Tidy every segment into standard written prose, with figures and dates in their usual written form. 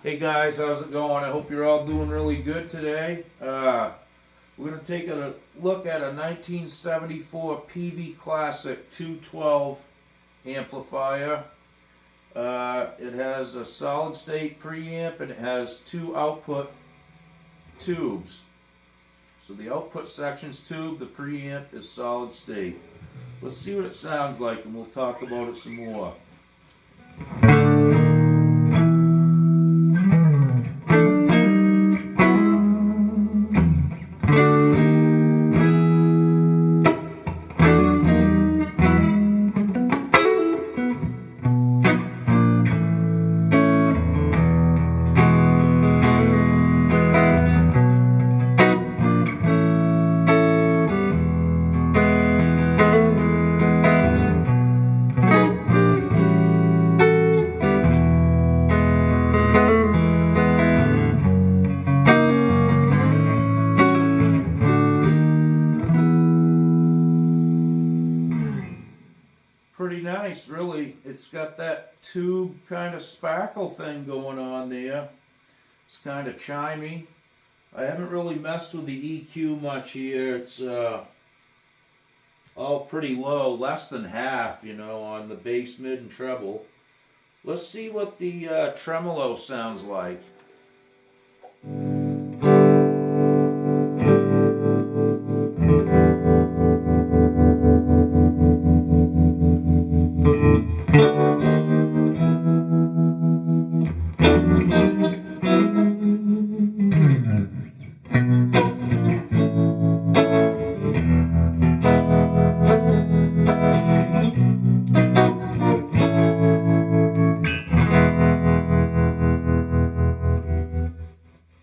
Hey guys, how's it going? I hope you're all doing really good today. We're going to take a look at a 1974 Peavey Classic 212 amplifier. It has a solid state preamp and it has two output tubes. So the output section's tube, the preamp is solid state. Let's see what it sounds like and we'll talk about it some more. Pretty nice, really. It's got that tube kind of sparkle thing going on there. It's kind of chimey. I haven't really messed with the EQ much here. It's all pretty low, less than half, on the bass, mid, and treble. Let's see what the tremolo sounds like.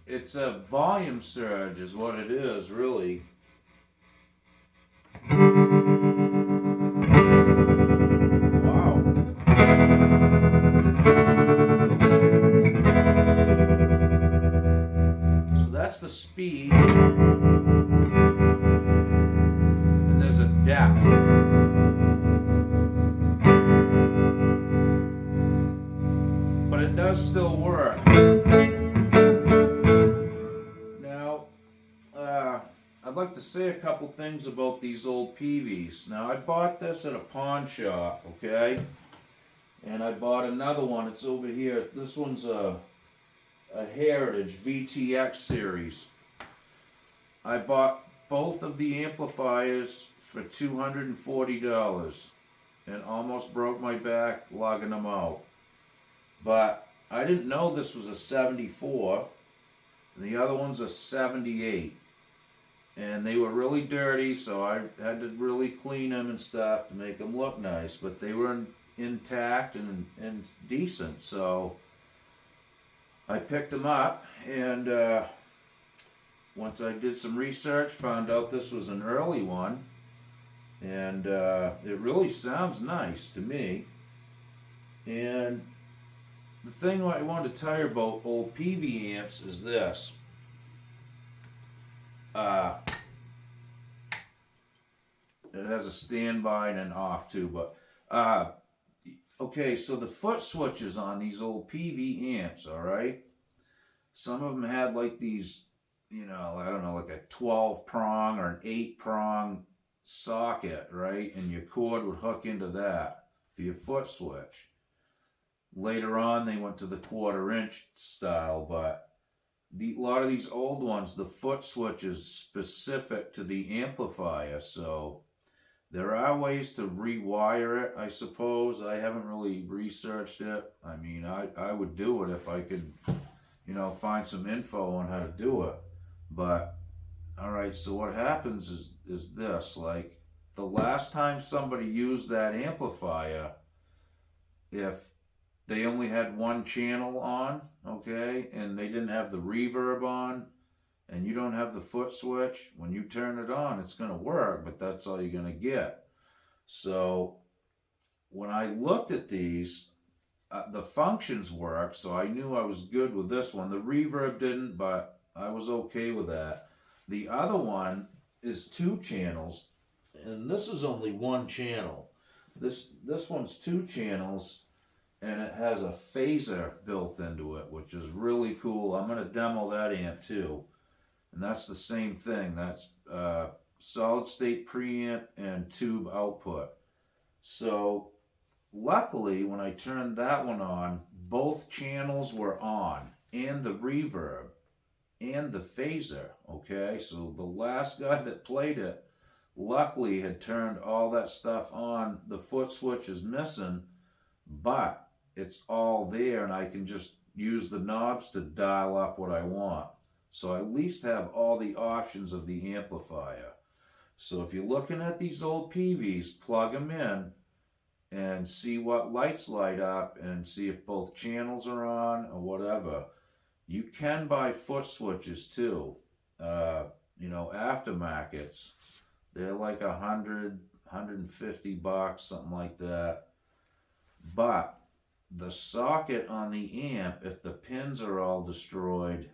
It's a volume surge is what it is, really. Wow. So that's the speed. And there's a depth. But it does still work. I'd like to say a couple things about these old Peaveys. Now, I bought this at a pawn shop, okay? And I bought another one. It's over here. This one's a Heritage VTX series. I bought both of the amplifiers for $240 and almost broke my back lugging them out. But I didn't know this was a 74, and the other one's a 78. And they were really dirty, so I had to really clean them and stuff to make them look nice. But they were intact and decent, so I picked them up. And once I did some research, found out this was an early one. And it really sounds nice to me. And the thing I wanted to tell you about old Peavey amps is this. It has a standby and an off too, but okay, so the foot switches on these old Peavey amps, all right? Some of them had like these, I don't know, like a 12 prong or an 8 prong socket, right? And your cord would hook into that for your foot switch. Later on, they went to the 1/4 inch style, but a lot of these old ones, the foot switch is specific to the amplifier, so there are ways to rewire it, I suppose. I haven't really researched it. I mean, I would do it if I could, find some info on how to do it. But, all right, so what happens is this. Like, the last time somebody used that amplifier, if they only had one channel on, okay, and they didn't have the reverb on, and you don't have the foot switch, when you turn it on, it's going to work, but that's all you're going to get. So when I looked at these, the functions worked, so I knew I was good with this one. The reverb didn't, but I was okay with that. The other one is 2 channels, and this is only 1 channel. This one's 2 channels, and it has a phaser built into it, which is really cool. I'm going to demo that amp too. And that's the same thing. That's solid state preamp and tube output. So luckily, when I turned that one on, both channels were on, and the reverb and the phaser. Okay, so the last guy that played it luckily had turned all that stuff on. The foot switch is missing, but it's all there, and I can just use the knobs to dial up what I want. So I at least have all the options of the amplifier. So if you're looking at these old Peaveys, plug them in and see what lights light up and see if both channels are on or whatever. You can buy foot switches too. You know, aftermarkets. They're like $100, $150, something like that. But the socket on the amp, if the pins are all destroyed,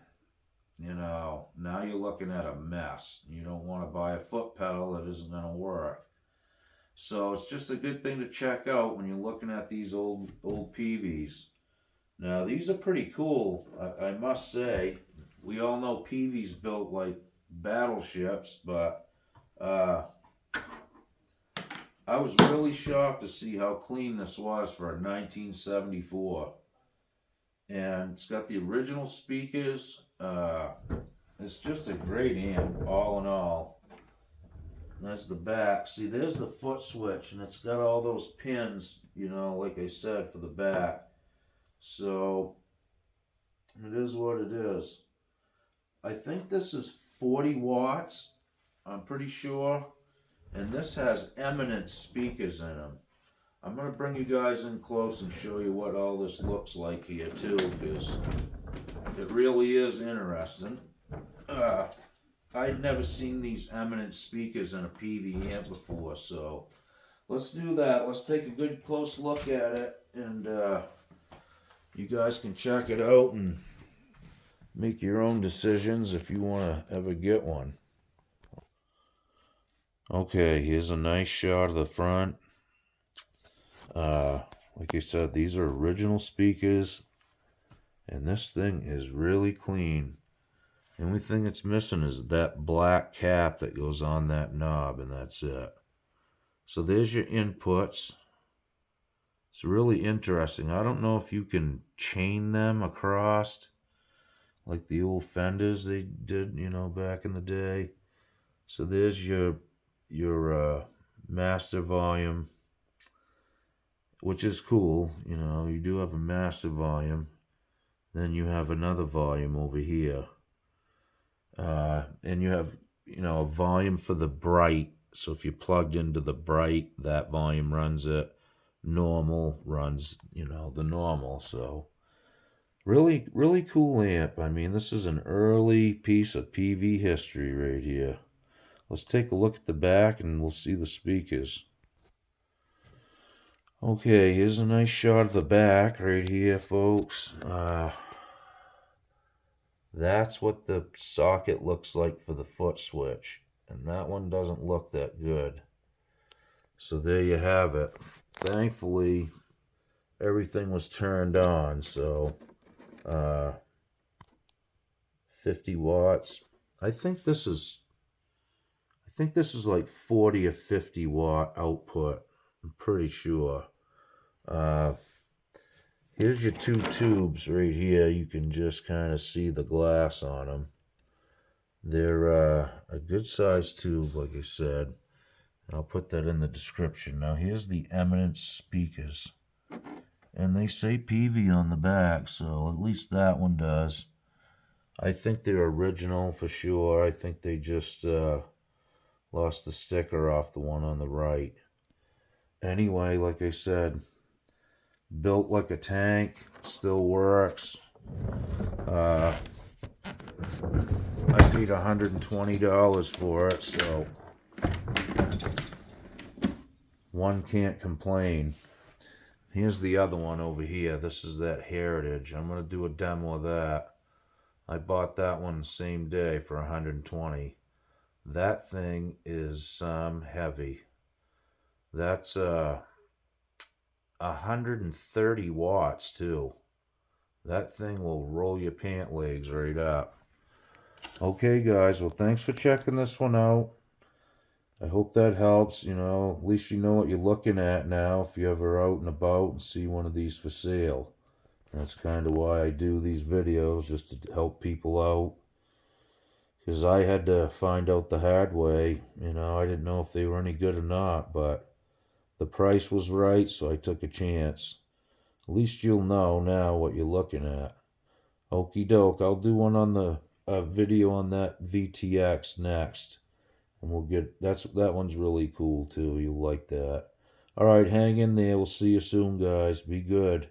you know, now you're looking at a mess. You don't want to buy a foot pedal that isn't going to work. So it's just a good thing to check out when you're looking at these old Peaveys. Now these are pretty cool, I must say. We all know Peavey's built like battleships, but I was really shocked to see how clean this was for a 1974. And it's got the original speakers. It's just a great amp, all in all. That's the back. See, there's the foot switch, and it's got all those pins, you know, like I said, for the back. So, it is what it is. I think this is 40 watts, I'm pretty sure. And this has Eminence speakers in them. I'm going to bring you guys in close and show you what all this looks like here too, because it really is interesting. I'd never seen these Eminence speakers in a Peavey amp before, so let's do that. Let's take a good close look at it, and you guys can check it out and make your own decisions if you want to ever get one. Okay, here's a nice shot of the front. Like I said, these are original speakers, and this thing is really clean. The only thing it's missing is that black cap that goes on that knob, and that's it. So there's your inputs. It's really interesting. I don't know if you can chain them across like the old Fenders they did, you know, back in the day. So there's your master volume, which is cool. You know, you do have a master volume. Then you have another volume over here. And you have, you know, a volume for the bright. So if you plugged into the bright, that volume runs it. Normal runs, you know, the normal. So really, really cool amp. I mean, this is an early piece of Peavey history right here. Let's take a look at the back and we'll see the speakers. Okay, here's a nice shot of the back right here, folks. That's what the socket looks like for the foot switch. And that one doesn't look that good. So there you have it. Thankfully, everything was turned on. So, 50 watts. I think this is like 40 or 50 watt output. I'm pretty sure. Here's your two tubes right here. You can just kind of see the glass on them. They're a good sized tube, like I said. I'll put that in the description. Now here's the Eminence speakers. And they say Peavey on the back, so at least that one does. I think they're original for sure. I think they just lost the sticker off the one on the right. Anyway, like I said, built like a tank, still works. I paid $120 for it, so one can't complain. Here's the other one over here. This is that Heritage. I'm going to do a demo of that. I bought that one the same day for $120. That thing is heavy. That's 130 watts too. That thing will roll your pant legs right up. Okay, guys. Well, thanks for checking this one out. I hope that helps. You know, at least you know what you're looking at now if you're ever out and about and see one of these for sale. That's kind of why I do these videos, just to help people out. Because I had to find out the hard way. You know, I didn't know if they were any good or not, but the price was right, so I took a chance. At least you'll know now what you're looking at. Okie doke. I'll do one on the video on that VTX next. And we'll get that one's really cool too. You'll like that. All right, hang in there. We'll see you soon, guys. Be good.